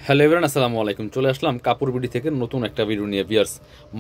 Hello everyone, আসসালামু আলাইকুম। চলে আসলাম কাপড় বিডি থেকে নতুন একটা ভিডিও নিয়ে। ভিউয়ার্স,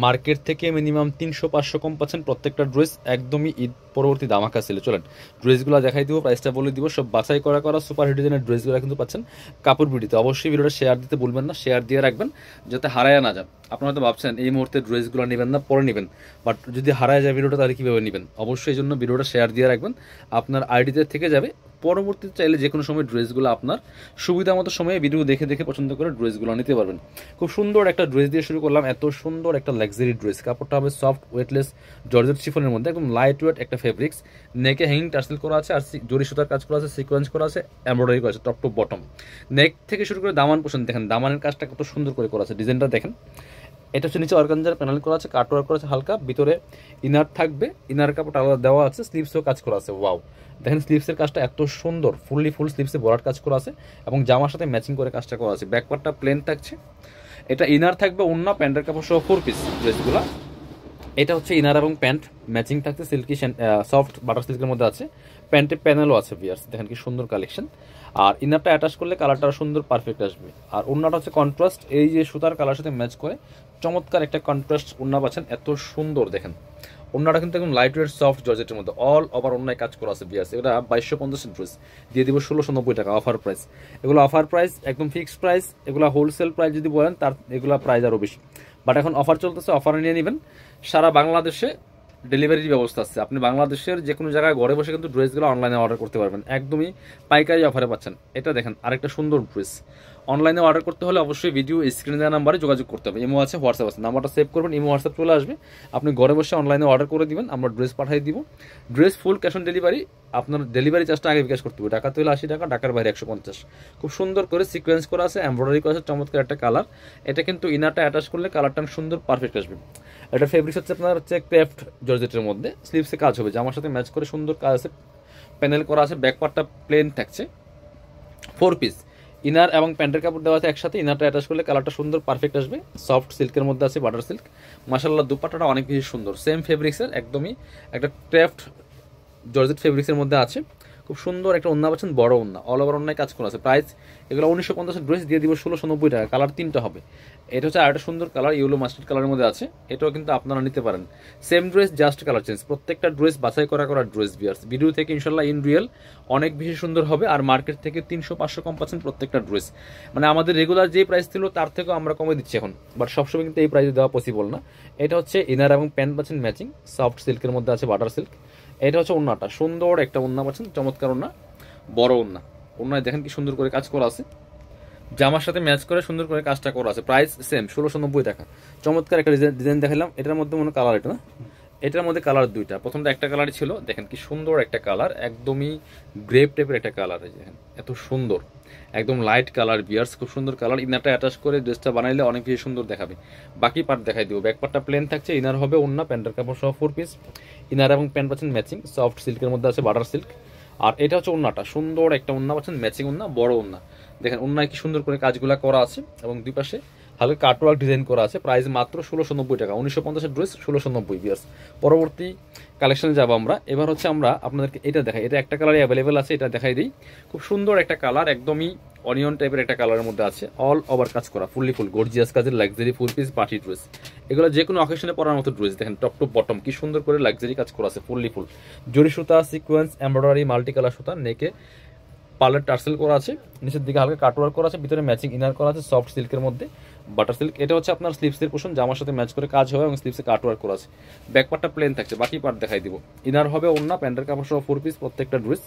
মার্কেট থেকে মিনিমাম 300-500 কম পাচ্ছেন প্রত্যেকটা ড্রেস, একদমই ঈদ পরবর্তী দামাকা ছিল। চলেন ড্রেসগুলো দেখাই দিব, প্রাইসটা বলে দিব। সব বাছাই করা করা সুপার হিট ডিজাইনের ড্রেসগুলো কিন্তু পাচ্ছেন কাপড় বিডিতে। অবশ্যই ভিডিওটা শেয়ার দিতে ভুলবেন না, শেয়ার দিয়ে রাখবেন যাতে হারায় না যান। আপনারা তো ভাবছেন এই মুহূর্তে ড্রেসগুলো নেবেন না, পরে নেবেন, বাট যদি হারায় যায় ভিডিওটা তাহলে কীভাবে নেবেন? অবশ্যই এই জন্য ভিডিওটা শেয়ার দিয়ে রাখবেন, আপনার আইডিতে থেকে যাবে। পরবর্তীতে চাইলে যে কোনো সময় ড্রেসগুলো আপনার সুবিধা মতো সময়ে ভিডিও দেখে দেখে পছন্দ করে ড্রেসগুলো নিতে পারবেন। খুব সুন্দর একটা ড্রেস দিয়ে শুরু করলাম। এত সুন্দর একটা লাক্সারি ড্রেস, কাপড়টা হবে সফট ওয়েটলেস জর্জেট শিফনের মধ্যে, একদম লাইট ওয়েট একটা ফেব্রিক্স। নেকে হ্যাঙ্গিং টার্সেল করা আছে, আর জরি সুতার কাজ করা আছে, সিকোয়েন্স করা আছে, এমব্রয়ডারি করা আছে টপ টু বটম। নেক থেকে শুরু করে দামান পোষণ দেখেন, দামানের কাজটা কত সুন্দর করে করা আছে, ডিজাইনটা দেখেন। এটা হচ্ছে নিচে অর্গানজার প্যানেল করা আছে, কাট ওয়ার্ক করা আছে হালকা, ভিতরে ইনার থাকবে, ইনার কাপড় আলাদা দেওয়া আছে, স্লিভসও কাজ করা আছে। ওয়াও, দেখেন স্লিভসের কাজটা এত সুন্দর, ফুল স্লিভসে বরাট কাজ করা আছে এবং জামার সাথে ম্যাচিং করে কাজটা করা আছে। ব্যাকপার্টটা প্লেন থাকছে, এটা ইনার থাকবে, ওন্না প্যান্টের কাপড় সহ 4 পিস ড্রেসগুলো। এটা হচ্ছে ইনার এবং প্যান্ট ম্যাচিং থাকছে, সিল্কি সফট বাটার সিল্কের মধ্যে আছে, প্যান্টে প্যানেলও আছে। ভিয়ার্স দেখেন কি সুন্দর কালেকশন। আর ইনারটা অ্যাটাচ করলে কালারটা সুন্দর পারফেক্ট আসবে। আর ওন্নাটা হচ্ছে কন্ট্রাস্ট, এই যে সুতার কালার সাথে ম্যাচ করে চমৎকার একটা কন্ট্রাস্ট ওন্না পাচ্ছেন, এত সুন্দর দেখেন। ওন্নাটা কিন্তু একদম লাইট ওয়েট সফট জর্জেটের মধ্যে, অল ওভার ওন্নায় কাজ করা আছে। ভিয়ার্স এটা 2250 ড্রেস দিয়ে দিব 1690 টাকা অফার প্রাইস। এগুলো অফার প্রাইস, একদম ফিক্সড প্রাইস। এগুলো হোলসেল প্রাইস যদি বলেন তার এগুলো প্রাইস আরও বেশি, বাট এখন অফার চলতেছে, অফারে নিয়ে নেবেন। সারা বাংলাদেশে ডেলিভারির ব্যবস্থা আছে, আপনি বাংলাদেশের যে কোনো জায়গায় ঘরে বসে কিন্তু ড্রেসগুলো অনলাইনে অর্ডার করতে পারবেন, একদমই পাইকারি অফারে পাচ্ছেন। এটা দেখেন আরেকটা সুন্দর ড্রেস। অনলাইনে অর্ডার করতে হলে অবশ্যই ভিডিও স্ক্রিনে দেওয়া নাম্বারে যোগাযোগ করতে হবে। ইমো আছে, হোয়াটসঅ্যাপ আছে, নাম্বারটা সেভ করবেন, ইমো হোয়াটসঅ্যাপ চলে আসবে। আপনি ঘরে বসে অনলাইনে অর্ডার করে দিবেন, আমরা ড্রেস পাঠিয়ে দিব। Dress full cash on delivery, আপনার ডেলিভারি চার্জটা আগে বিকাশ করতে হবে। ঢাকাতে হলে 80 টাকা, ঢাকার বাইরে 150। খুব সুন্দর করে সিকোয়েন্স করা আছে, এমব্রয়ডারি করা আছে, চমৎকার একটা কালার। এটা কিন্তু ইনারটা অ্যাটাচ করলে কালারটা সুন্দর পারফেক্ট আসবে। এটা ফেব্রিক্স হচ্ছে আপনার হচ্ছে ক্রেফট জর্জেটের মধ্যে, স্লিভসে কাজ হবে, জামার সাথে ম্যাচ করে সুন্দর কাজ আছে, প্যানেল করা আছে, ব্যাকপার্টটা প্লেন থাকছে, 4 পিস ইনার এবং প্যান্টের কাপড় দেওয়া আছে একসাথে। ইনারটা অ্যাটাচ করলে কালারটা সুন্দর পারফেক্ট আসবে, সফট সিল্কের মধ্যে আছে, বাটার সিল্ক। মাশাআল্লাহ দুপাট্টাটা অনেক বেশি সুন্দর, সেম ফেব্রিক্সের, একদমই একটা ক্রেফট জর্জেট ফেব্রিক্সের মধ্যে আছে। খুব সুন্দর একটা ওন্না পাচ্ছেন, বড় ওন্না, অল ওভার ওন্নায় কাজ করা আছে। প্রাইস এগুলো 1950 ড্রেস দিয়ে দিব 1690 টাকা। কালার 3টা হবে। এটা হচ্ছে আরেকটা সুন্দর কালার, ইয়েলো মাস্টার্ড কালারের মধ্যে আছে, এটাও কিন্তু আপনারা নিতে পারেন। Same dress, just colour change. প্রত্যেকটা ড্রেস বাছাই করা ড্রেস। ভিউয়ার্স ভিডিও থেকে ইনশাল্লাহ ইন রিয়েল অনেক বেশি সুন্দর হবে। আর মার্কেট থেকে 300-500 কম পাচ্ছেন প্রত্যেকটা ড্রেস, মানে আমাদের রেগুলার যে প্রাইস ছিল তার থেকেও আমরা কমে দিচ্ছি এখন, বাট সবসময় কিন্তু এই প্রাইসে দেওয়া পসিবল না। এটা হচ্ছে ইনার এবং প্যান্ট পাচ্ছেন ম্যাচিং, সফট সিল্কের মধ্যে আছে, বাটার সিল্ক। এটা হচ্ছে ওন্নাটা, সুন্দর একটা ওন্না পাচ্ছেন, চমৎকার ওন্না, বড় ওন্না। ওন্নায় দেখেন কি সুন্দর করে কাজ করা আছে, জামার সাথে ম্যাচ করে সুন্দর করে কাজটা করা আছে। প্রাইস সেম 1690 টাকা। চমৎকার একটা ডিজাইন দেখালাম। এটার মধ্যে মনে কালার, এটা না, এটার মধ্যে কালার দুইটা। প্রথমটা একটা কালারই ছিল, দেখেন কি সুন্দর একটা কালার, একদমই গ্রেপ টাইপের একটা কালার। দেখেন এত সুন্দর, একদম লাইট কালার। বিয়ার্স খুব সুন্দর কালার। ইনারটা অ্যাটাচ করে ড্রেসটা বানাইলে অনেক বেশি সুন্দর দেখাবে। বাকি পার্ট দেখাই দিব। ব্যাক পার্টটা প্লেন থাকছে, ইনার হবে ওন্না, প্যান্টের কাপড় সহ 4 পিস। ইনার এবং প্যান্ট পাচ্ছেন ম্যাচিং, সফট সিল্কের মধ্যে আছে, বাটার সিল্ক। আর এটা হচ্ছে ওন্নাটা, সুন্দর একটা ওন্না পাচ্ছেন, ম্যাচিং ওন্না, বড় ওন্না। দেখেন ওন্নায় কি সুন্দর করে কাজগুলা করা আছে এবং দুই পাশে হালকা কাটওয়ার্ক ডিজাইন করা আছে। প্রাইস মাত্র 1690 টাকা। 1950 ড্রেস 1690। বিয়ার্স পরবর্তী কালেকশনে যাবো আমরা। এবার হচ্ছে আমরা আপনাদেরকে এটা দেখাই, এটা একটা কালারই অ্যাভেলেবেল আছে, এটা দেখাই দিই। খুব সুন্দর একটা কালার, একদমই অনিয়ন টাইপের একটা কালারের মধ্যে আছে, অল ওভার কাজ করা, ফুল গর্জিয়াস কাজের লাক্সারি 4 পিস পার্টি ড্রেস। এগুলো যে কোনো অকেশনে পরার মতো ড্রেস। দেখেন টপ টু বটম কি সুন্দর করে লাক্সারি কাজ করা আছে, ফুল জরি সুতা, সিকোয়েন্স, এমব্রয়ডারি, মাল্টি কালার সুতা, নেকে পার্লার টার্সেল করা আছে, নিচের দিকে হালকা কাটওয়ার্ক করা আছে, ভিতরে ম্যাচিং ইনার করা আছে, সফট সিল্কের মধ্যে, বাটার সিল্ক। এটা হচ্ছে আপনার স্লিভসের পোর্শন, জামার সাথে ম্যাচ করে কাজ হবে এবং স্লিভসে কাটওয়ার্ক করা আছে। ব্যাক পার্টটা প্লেন থাকছে, বাকি পার্ট দেখাই দিব। ইনার হবে ওন্না, প্যান্টের কাপড় সহ 4 পিস প্রত্যেকটা ড্রেস।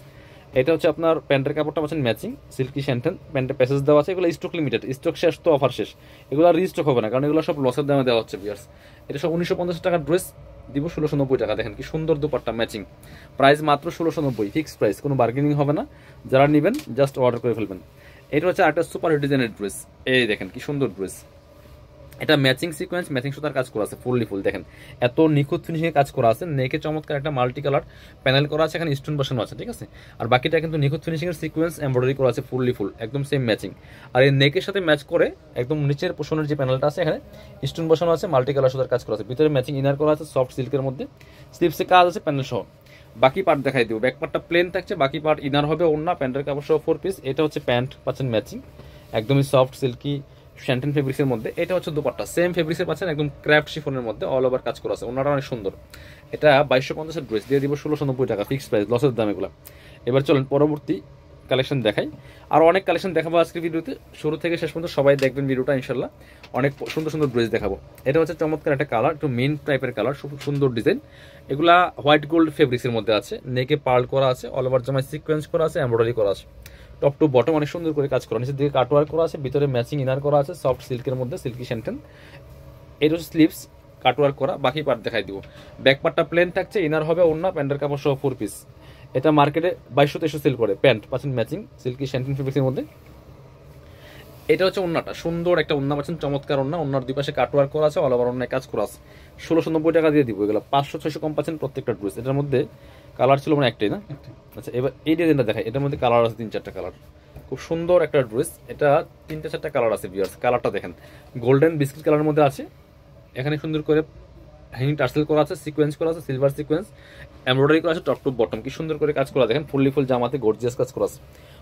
এটা হচ্ছে আপনার প্যান্টের কাপড়টা পাচ্ছেন ম্যাচিং, সিল্কি শ্যান্টেন, প্যান্টের প্যাসেজ দেওয়া আছে। এগুলো স্টক লিমিটেড, স্টক শেষ তো অফার শেষ, এগুলো রিস্টক হবে না, কারণ এগুলো সব লসের দামে দেওয়া হচ্ছে। বিয়ার্স এটা সব 1950 টাকার ড্রেস, দিব 1690 টাকা। দেখেন কি সুন্দর দুপাট্টা ম্যাচিং, প্রাইস মাত্র 1690, ফিক্সড প্রাইস, কোনো বার্গেনিং হবে না। যারা নেবেন জাস্ট অর্ডার করে ফেলবেন। এটা হচ্ছে একটা সুপার হিট ডিজাইনের ড্রেস। এই দেখেন কি সুন্দর ড্রেস, এটা ম্যাচিং সিকোয়েন্স, ম্যাচিং সুতার কাজ করা আছে, ফুল দেখেন এত নিখুঁত ফিনিশিংয়ে কাজ করা আছে। নেকে চমৎকার একটা মাল্টি কালার প্যানেল করা আছে, এখানে স্টোন বসানো আছে, ঠিক আছে। আর বাকিটা কিন্তু নিখুঁত ফিনিশিংয়ের সিকোয়েন্স এমব্রয়ডারি করা আছে, ফুল একদম সেম ম্যাচিং। আর এই নেকের সাথে ম্যাচ করে একদম নিচের পোষণের যে প্যানেলটা আছে এখানে স্টোন বসানো আছে, মাল্টি কালার সুতার কাজ করা আছে, ভিতরে ম্যাচিং ইনার করা আছে, সফট সিল্কের মধ্যে, স্লিভসে কাজ আছে প্যানেল সহ। বাকি পার্ট দেখাই দিব। ব্যাক পার্টটা প্লেন থাকছে, বাকি পার্ট ইনার হবে ওন্না, প্যান্টের কাপড় সহ 4 পিস। এটা হচ্ছে প্যান্ট পাচ্ছেন ম্যাচিং, একদমই সফট সিল্কি শ্যান্টেন ফেব্রিক্সের মধ্যে। এটা হচ্ছে দুপাট্টা, সেম ফেব্রিক্সের পাচ্ছেন, একদম ক্র্যাফট শিফনের মধ্যে অল ওভার কাজ করা আছে। ওনাটা অনেক সুন্দর। এটা 2250 ড্রেস দিয়ে দিব 1690 টাকা ফিক্সড প্রাইস, লসের দাম এগুলো। এবার চলেন পরবর্তী কালেকশন দেখাই। আর অনেক কালেকশন দেখাবো আজকের ভিডিওতে, শুরু থেকে শেষ পর্যন্ত সবাই দেখবেন ভিডিওটা ইনশাল্লাহ। অনেক সুন্দর সুন্দর ড্রেস দেখাবো। এটা হচ্ছে চমৎকার একটা কালার, একটু মিন্ট টাইপের কালার, খুব সুন্দর ডিজাইন। এগুলা হোয়াইট গোল্ড ফেব্রিক্সের মধ্যে আছে, নেকে পার্ল করা আছে, অল ওভার জামায় সিকোয়েন্স করা আছে, এমব্রয়ডারি করা আছে, টপ টু বটম অনেক সুন্দর করে কাজ করা, নিচের দিকে কাটওয়ার্ক করা আছে, ভিতরে ম্যাচিং ইনার করা আছে সফট সিল্কের মধ্যে, সিল্কি শ্যান্টেন। এটা হচ্ছে স্লিভস কাটওয়ার্ক করা, বাকি পার্ট দেখাই দিব। ব্যাক পার্টটা প্লেন থাকছে, ইনার হবে ওড়না, প্যান্টের কাপড় সহ 4 পিস। এটা মার্কেটে 2200-2300 সেল করে, প্যান্ট পাচ্ছেন ম্যাচিং সিল্কি শ্যান্টেন ফেব্রিক্সের মধ্যে। এটা হচ্ছে ওড়নাটা, সুন্দর একটা ওড়না পাচ্ছেন, চমৎকার ওড়না, ওড়নার দুই পাশে কাটওয়ার্ক করা আছে, অল ওভার ওড়নায় কাজ করা আছে। 1690 টাকা দিয়ে দিব এগুলো, 500-600 কম পাচ্ছেন প্রত্যেকটা ড্রেস। এটার মধ্যে কালার ছিল মানে একটাই না? আচ্ছা, এবার এই ডিজাইনটা দেখাই। এটার মধ্যে কালার আছে 3-4টা কালার, খুব সুন্দর একটা ড্রেস। এটা 3-4টা কালার আছে ভিউয়ার্স। কালারটা দেখেন, গোল্ডেন বিস্কিট কালারের মধ্যে আছে। এখানে সুন্দর করে হ্যাঙ্গিং টার্সেল করা আছে, সিকোয়েন্স করা আছে, সিলভার সিকোয়েন্স, এমব্রয়ডারি করা আছে টপ টু বটম, কি সুন্দর করে কাজ করা দেখেন। ফুললি ফুল জামাতে গর্জিয়াস কাজ করা আছে,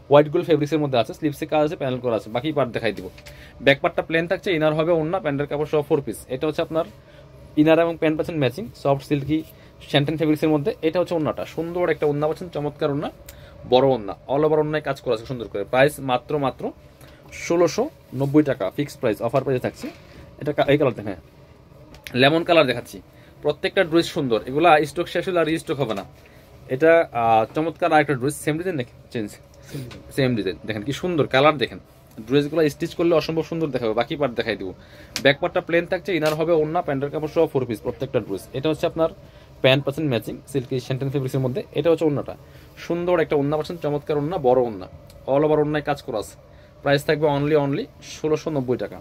হোয়াইট গোল্ড ফেব্রিক্সের মধ্যে আছে, স্লিভসে কাজ আছে, প্যানেল করা আছে, বাকি পার্ট দেখাই দিব। ব্যাক পার্টটা প্লেন থাকছে, ইনার হবে ওড়না, প্যান্টের কাপড় সহ 4 পিস। এটা হচ্ছে আপনার ইনার এবং প্যান্ট পাচ্ছেন ম্যাচিং সফট সিল্কি শ্যান্টেন ফেব্রিক্সের মধ্যে। এটা হচ্ছে ওড়নাটা, সুন্দর একটা ওড়না পাচ্ছেন, চমৎকার ওড়না, বড় ওড়না, অল ওভার ওড়নায় কাজ করা আছে সুন্দর করে। প্রাইস মাত্র 1690 টাকা ফিক্সড প্রাইস, অফার প্রাইসে থাকছে। এটা এই কালার দেখেন, লেমন কালার দেখাচ্ছি। প্রত্যেকটা ড্রেস সুন্দর, এগুলা স্টক শেষ হলে আর রিস্টক হবে না। এটা চমৎকার আরেকটা ড্রেস, সেম ডিজাইন নাকি চেঞ্জ? সেম ডিজাইন, দেখেন কি সুন্দর কালার দেখেন। ড্রেসগুলো স্টিচ করলে অসম্ভব সুন্দর দেখাবে, বাকি পার্ট দেখাই দিব। ব্যাক পার্টটা প্লেন থাকছে, ইনার হবে ওড়না, প্যান্টের কাপড় সহ 4 পিস প্রত্যেকটা ড্রেস। এটা হচ্ছে আপনার প্যান্ট পাচ্ছেন ম্যাচিং সিল্কি শ্যান্টেন ফেব্রিক্সের মধ্যে। এটা হচ্ছে ওড়নাটা, সুন্দর একটা ওড়না পাচ্ছেন, চমৎকার ওড়না, বড় ওড়না, অল ওভার ওড়নায় কাজ করা আছে। প্রাইস থাকবে অনলি 1690 টাকা।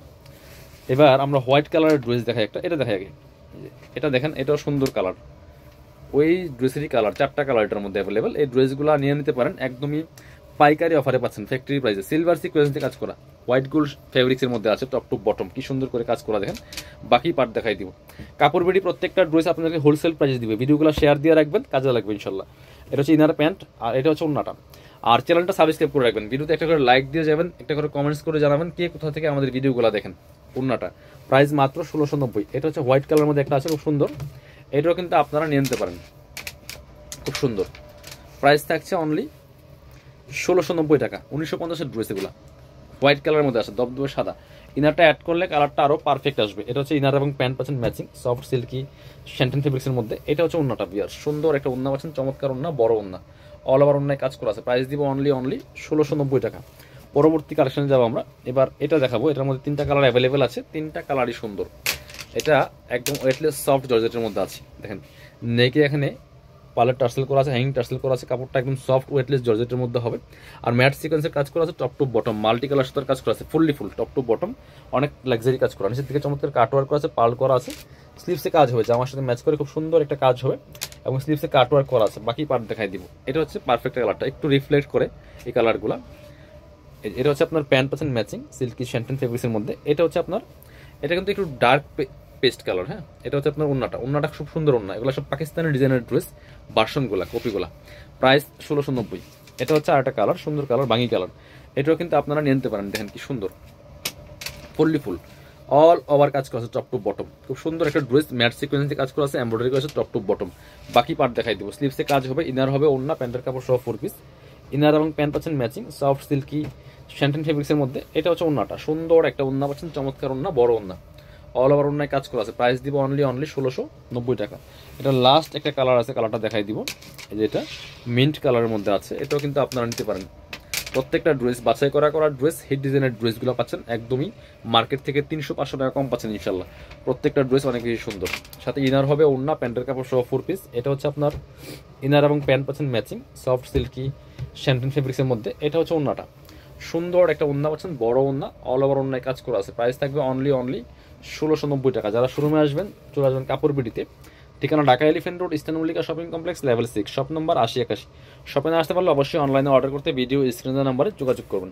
এবার আমরা হোয়াইট কালারের ড্রেস দেখাই একটা, এটা দেখাই আগে। এটা দেখেন, এটাও সুন্দর কালার, ওই ড্রেসেরই কালার, 4টা কালার এটার মধ্যে অ্যাভেলেবেল। এই ড্রেসগুলো নিয়ে নিতে পারেন, একদমই পাইকারি অফারে পাচ্ছেন, ফ্যাক্টরি প্রাইসে। সিলভার সিকোয়েন্স দিয়ে কাজ করা, হোয়াইট গোল্ড ফেব্রিক্সের মধ্যে আছে, টপ টু বটম, কি সুন্দর করে কাজ করা দেখেন। বাকি পার্ট দেখাই দিব। কাপড় বিডি প্রত্যেকটা ড্রেস আপনাদেরকে হোলসেল প্রাইসে দিবে, ভিডিওগুলো শেয়ার দিয়ে রাখবেন, কাজে লাগবে ইনশাল্লাহ। এটা হচ্ছে ইনার প্যান্ট, আর এটা হচ্ছে ওড়নাটা। আর চ্যানেলটা সাবস্ক্রাইব করে রাখবেন, ভিডিওতে একটা করে লাইক দিয়ে যাবেন, একটা করে কমেন্টস করে জানাবেন কে কোথা থেকে আমাদের ভিডিওগুলো দেখেন। ওড়নাটা প্রাইস মাত্র 1690। এটা হচ্ছে হোয়াইট কালারের মধ্যে একটা আছে, খুব সুন্দর, এটাও কিন্তু আপনারা নিয়ে নিতে পারেন, খুব সুন্দর। প্রাইস থাকছে অনলি 1690 টাকা। 1950-এর ড্রেস এগুলো, হোয়াইট কালারের মধ্যে আছে, দবদবে সাদা। ইনারটা অ্যাড করলে কালারটা আরও পারফেক্ট আসবে। এটা হচ্ছে ইনার এবং প্যান্ট পাচ্ছেন ম্যাচিং সফট সিল্কি শ্যান্টেন ফেব্রিক্সের মধ্যে। এটা হচ্ছে ওড়নাটা বিয়ার, সুন্দর একটা ওড়না পাচ্ছেন, চমৎকার ওড়না, বড় ওড়না, অল ওভার ওড়নায় কাজ করা আছে। প্রাইস দিব অনলি 1690 টাকা। পরবর্তী কালেকশনে যাবো আমরা। এবার এটা দেখাবো, এটার মধ্যে 3টা কালার অ্যাভেলেবেল আছে, 3টা কালারই সুন্দর। এটা একদম ওয়েটলেস সফট জর্জেটের মধ্যে আছে, দেখেন নেকে এখানে পার্লার টার্সেল করা আছে, হ্যাঙ্গিং টার্সেল করা আছে, কাপড়টা একদম সফট ওয়েটলেস জর্জেটের মধ্যে হবে। আর ম্যাট সিকোয়েন্সের কাজ করা আছে, top to bottom, multi colour সাথে কাজ করা আছে, fully full top to bottom, অনেক লাক্সারি কাজ করা। নিচের দিকে চমৎকার কাটওয়ার্ক করা আছে, পার্ল করা আছে, স্লিভসে কাজ হবে, জামার সাথে ম্যাচ করে খুব সুন্দর একটা কাজ হবে, এবং স্লিভসে কাটওয়ার্ক করা আছে। বাকি পার্ট দেখাই দিব। এটা হচ্ছে পারফেক্ট কালারটা, একটু রিফ্লেক্ট করে এই কালারগুলো। এটা হচ্ছে আপনার প্যান্ট পাচ্ছেন ম্যাচিং সিল্কি শ্যান্টেন ফেব্রিক্সের মধ্যে। এটা হচ্ছে আপনার, এটা কিন্তু একটু ডার্ক পেস্ট কালার। হ্যাঁ, এটা হচ্ছে আপনার ওড়নাটা খুব সুন্দর ওড়না। এগুলো সব পাকিস্তানি ডিজাইনের ড্রেস, ভার্সনগুলা, কপিগুলা। প্রাইস 1690। এটা হচ্ছে আরেকটা কালার, সুন্দর কালার, বাঙি কালার। এটাও কিন্তু আপনারা নিয়ে নিতে পারেন, দেখেন কি সুন্দর, ফুললি ফুল অল ওভার কাজ করা আছে, টপ টু বটম, খুব সুন্দর একটা ড্রেস, ম্যাট সিকোয়েন্স দিয়ে কাজ করা আছে, এমব্রয়ডারি করা আছে টপ টু বটম। বাকি পার্ট দেখাই দিব। স্লিভসে কাজ হবে, ইনার হবে ওড়না, প্যান্টের কাপড় সহ 4 পিস। ইনার এবং প্যান্ট পাচ্ছেন ম্যাচিং সফট সিল্কি শ্যান্টেন ফেব্রিক্সের মধ্যে। এটা হচ্ছে ওড়নাটা, সুন্দর একটা ওড়না পাচ্ছেন, চমৎকার ওড়না, বড় ওড়না, অল ওভার ওড়নায় কাজ করা আছে। প্রাইস দিব অনলি 1690 টাকা। এটা লাস্ট একটা কালার আছে, কালারটা দেখাই দিব। এই যে এটা মিন্ট কালারের মধ্যে আছে, এটাও কিন্তু আপনারা নিতে পারেন। প্রত্যেকটা ড্রেস বাছাই করা ড্রেস, হিট ডিজাইনের ড্রেসগুলো পাচ্ছেন একদমই মার্কেট থেকে 300-500 টাকা কম পাচ্ছেন ইনশাল্লাহ। প্রত্যেকটা ড্রেস অনেক বেশি সুন্দর। সাথে ইনার হবে ওড়না, প্যান্টের কাপড় সহ 4 পিস। এটা হচ্ছে আপনার ইনার এবং প্যান্ট পাচ্ছেন ম্যাচিং সফট সিল্কি শ্যান্টেন ফেব্রিক্সের মধ্যে। এটা হচ্ছে ওড়নাটা, সুন্দর একটা ওড়না পাচ্ছেন, বড় ওড়না, অল ওভার ওড়নায় কাজ করা আছে। প্রাইস থাকবে অনলি 1690 টাকা। যারা শোরুমে আসবেন চলে আসবেন কাপড় বিডিতে, ঠিকানা Dhaka elephant road, eastern Mallika shopping complex, level 6, shop number 8081। শপে না আসতে পারলে অবশ্যই অনলাইনে অর্ডার করতে ভিডিও স্ক্রিনের নাম্বারে যোগাযোগ করবেন।